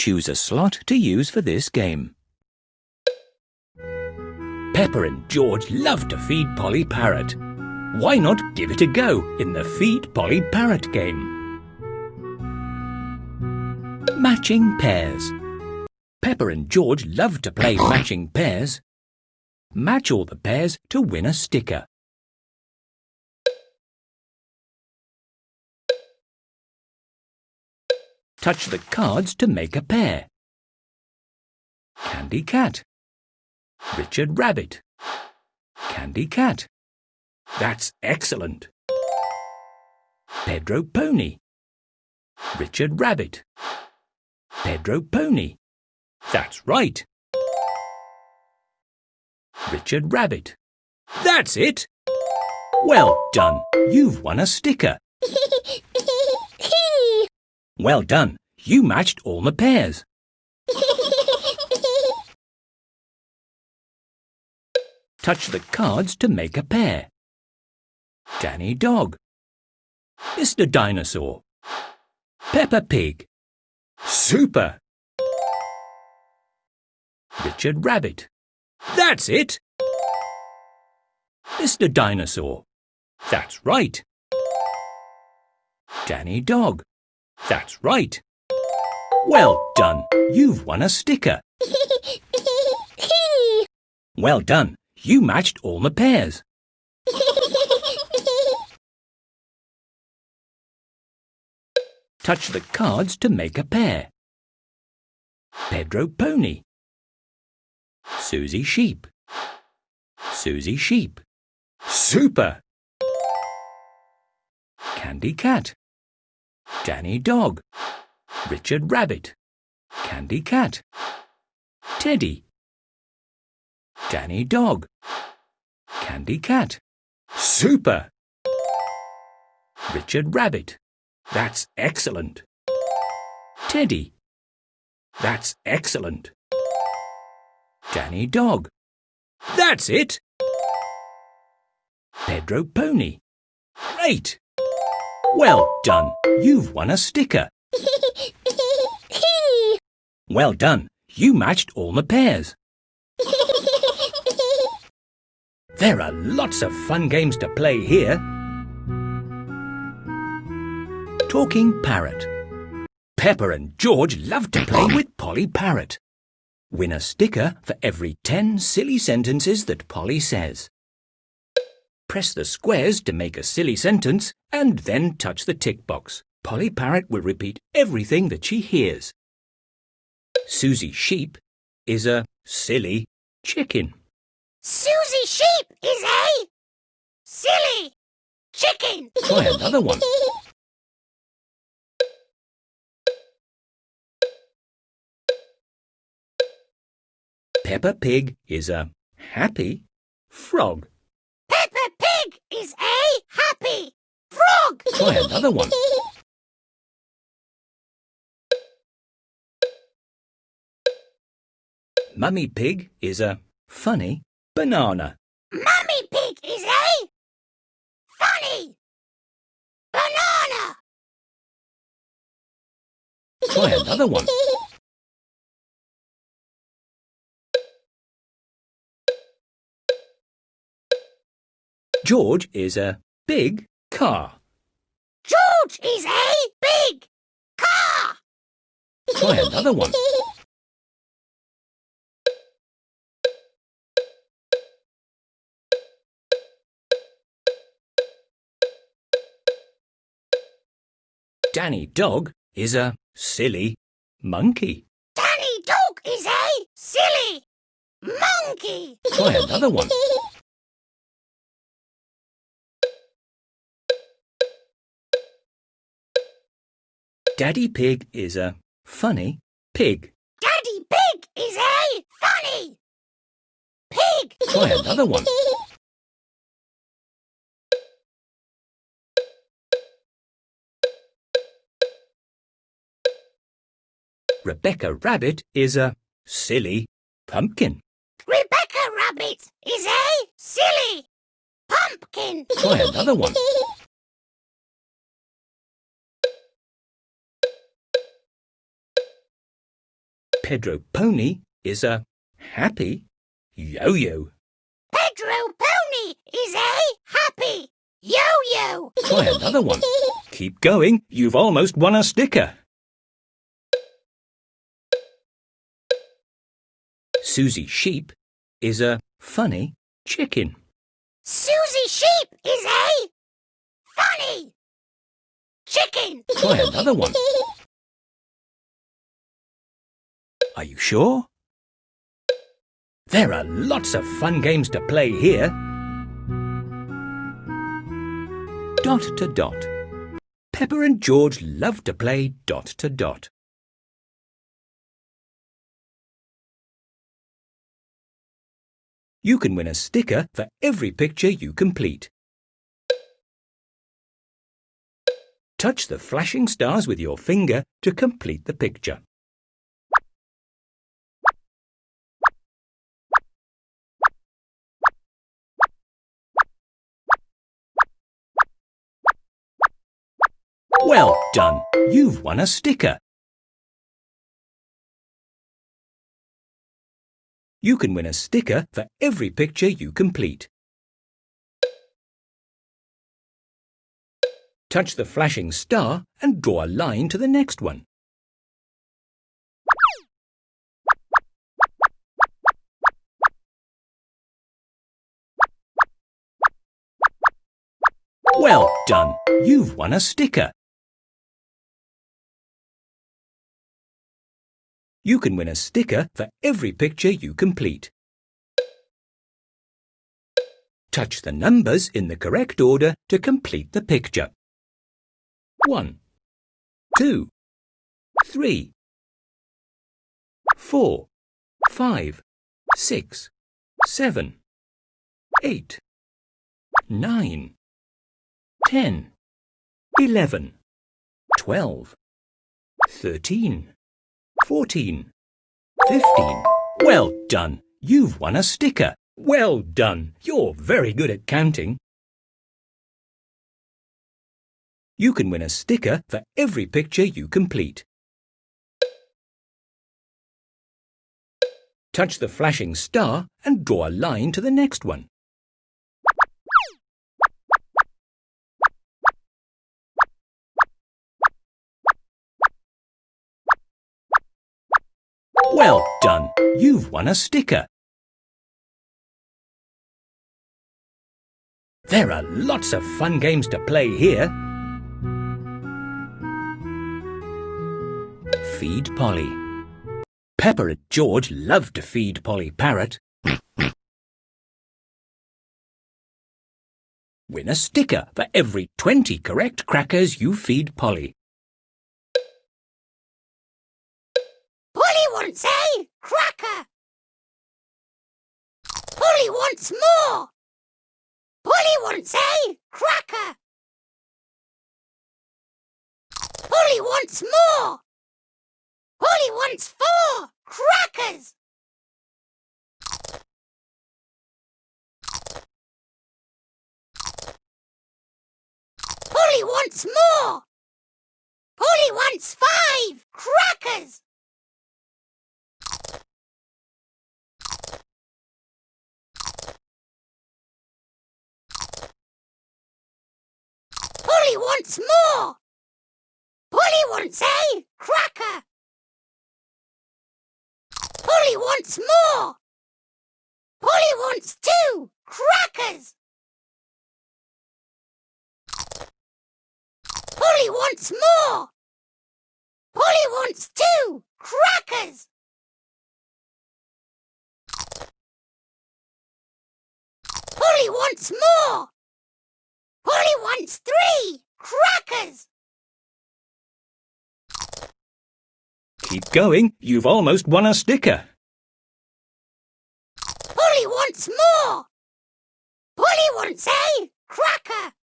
choose a slot to use for this game. Peppa and George love to feed Polly Parrot. Why not give it a go in the Feed Polly Parrot game? Matching pairs. Peppa and George love to play matching pairs. Match all the pairs to win a sticker. Touch the cards to make a pair. Candy Cat, Richard Rabbit, Candy Cat. That's excellent. Pedro Pony, Richard Rabbit, Pedro Pony. That's right. Richard Rabbit. That's it. Well done. You've won a sticker. Well done. You matched all the pairs. Touch the cards to make a pair. Danny Dog, Mr. Dinosaur, Peppa Pig. Super! Richard Rabbit. That's it! Mr. Dinosaur. That's right. Danny Dog. That's right. Well done. You've won a sticker. Well done. You matched all the pairs. Touch the cards to make a pair. Pedro Pony, Susie Sheep, Susie Sheep. Super! Candy Cat, Danny Dog, Richard Rabbit, Candy Cat. Teddy, Danny Dog, Candy Cat. Super! Richard Rabbit. That's excellent. Teddy. That's excellent. Danny Dog. That's it. Pedro Pony. Great! Well done. You've won a sticker. Well done. You matched all the pairs. There are lots of fun games to play here. Talking Parrot. Peppa and George love to play with Polly Parrot. Win a sticker for every 10 silly sentences that Polly says. Press the squares to make a silly sentence and then touch the tick box. Polly Parrot will repeat everything that she hears. Susie Sheep is a silly chicken. Susie Sheep is a silly chicken. Try another one. Peppa Pig is a happy frog. Peppa Pig is a happy frog. Try another one. Mummy Pig is a funny banana. Mummy Pig is a funny banana. Try another one. George is a big car. George is a big car. Try another one. Danny Dog is a silly monkey. Danny Dog is a silly monkey. Try another one. Daddy Pig is a funny pig. Daddy Pig is a funny pig. Try another one. Rebecca Rabbit is a silly pumpkin. Rebecca Rabbit is a silly pumpkin. Try another one. Pedro Pony is a happy yo-yo. Pedro Pony is a happy yo-yo. Try another one. Keep going. You've almost won a sticker. Susie Sheep is a funny chicken. Susie Sheep is a funny chicken. Try another one. Are you sure? There are lots of fun games to play here. Dot to dot. Peppa and George love to play dot to dot. You can win a sticker for every picture you complete. Touch the flashing stars with your finger to complete the picture. Well done! You've won a sticker. You can win a sticker for every picture you complete. Touch the flashing star and draw a line to the next one. Well done! You've won a sticker. You can win a sticker for every picture you complete. Touch the numbers in the correct order to complete the picture. 1, 2, 3, 4, 5, 6, 7, 8, 9, 10, 11, 12, 13, 14, 15. Well done! You've won a sticker. Well done! You're very good at counting. You can win a sticker for every picture you complete. Touch the flashing star and draw a line to the next one. Well done! You've won a sticker. There are lots of fun games to play here. Feed Polly. Peppa and George love to feed Polly Parrot. Win a sticker for every 20 correct crackers you feed Polly. Polly wants a cracker. Polly wants more. Polly wants a cracker. Polly wants more. Polly wants 4 crackers. Polly wants more. Polly wants 5 crackers. Polly wants more. Polly wants a cracker. Polly wants more. Polly wants 2 crackers. Polly wants more. Polly wants 2 crackers. Polly wants more. Polly wants 3 crackers. Keep going. You've almost won a sticker. Polly wants more. Polly wants a cracker.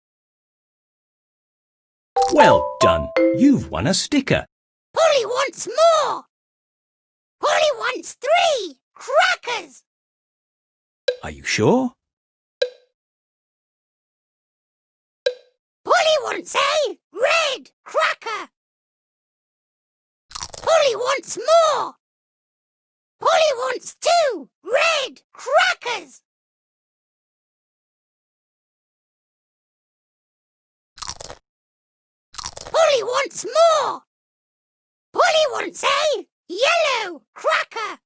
Well done! You've won a sticker. Polly wants more. Polly wants 3 crackers. Are you sure? Polly wants a red cracker. Polly wants more. Polly wants 2 red crackers. Polly wants more. Polly wants a yellow cracker.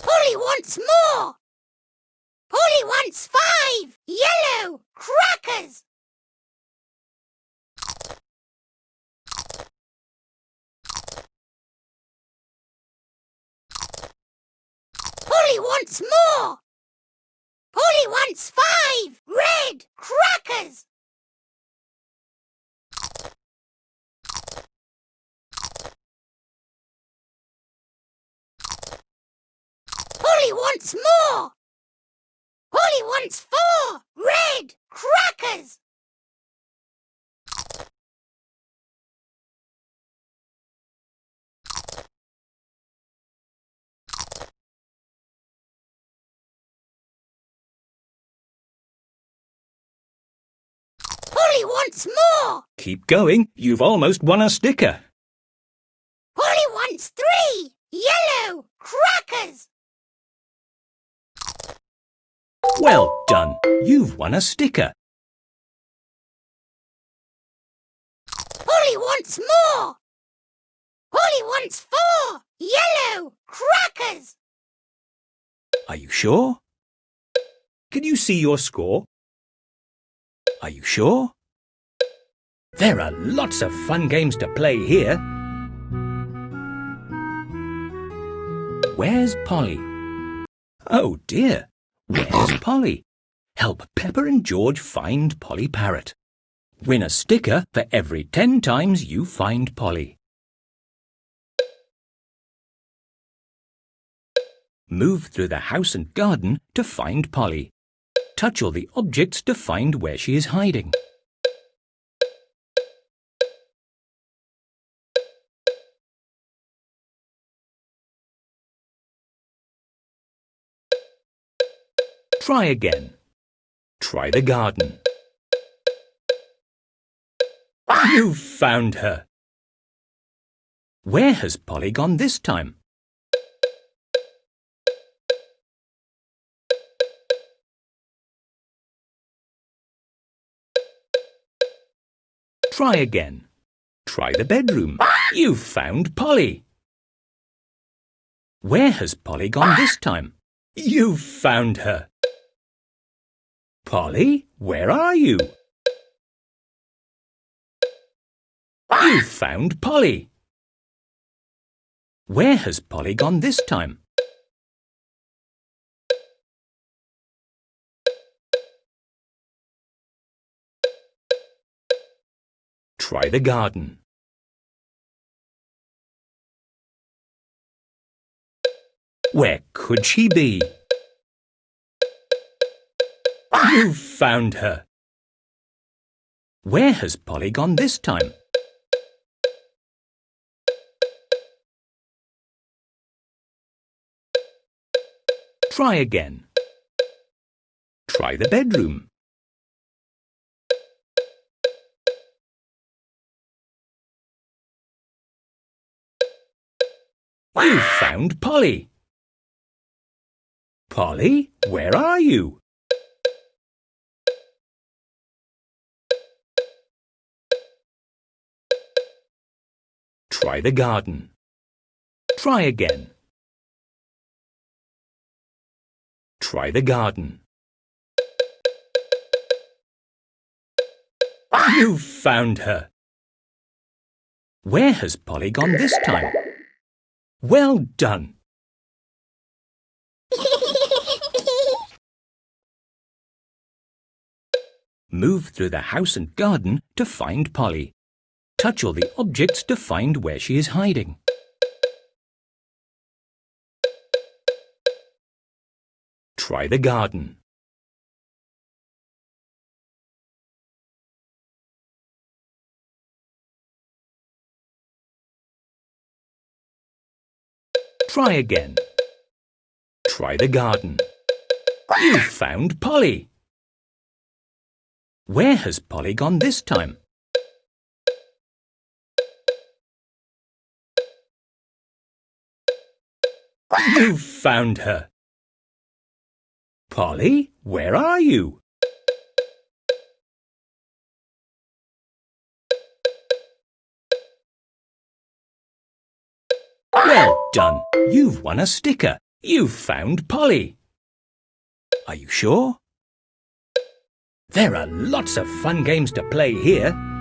Polly wants more. Polly wants 5 yellow crackers. Polly wants more. Polly wants 5 red crackers. Polly wants more. Polly wants 4 red crackers. Polly wants more. Keep going, you've almost won a sticker. Polly wants 3 yellow crackers. Well done, you've won a sticker. Polly wants more. Polly wants 4 yellow crackers. Are you sure? Can you see your score? Are you sure? There are lots of fun games to play here. Where's Polly? Oh dear, where's Polly? Help Peppa and George find Polly Parrot. Win a sticker for every 10 times you find Polly. Move through the house and garden to find Polly. Touch all the objects to find where she is hiding. Try again. Try the garden. You've found her. Where has Polly gone this time? Try again. Try the bedroom. You've found Polly. Where has Polly gone this time? You've found her. Polly, where are you? You've found Polly. Where has Polly gone this time? Try the garden. Where could she be? You've found her. Where has Polly gone this time? Try again. Try the bedroom. You've found Polly. Polly, where are you? Try the garden. Try again. Try the garden. You've found her. Where has Polly gone this time? Well done. Move through the house and garden to find Polly. Touch all the objects to find where she is hiding. Try the garden. Try again. Try the garden. You've found Polly. Where has Polly gone this time? You've found her. Polly, where are you? Well done. You've won a sticker. You've found Polly. Are you sure? There are lots of fun games to play here.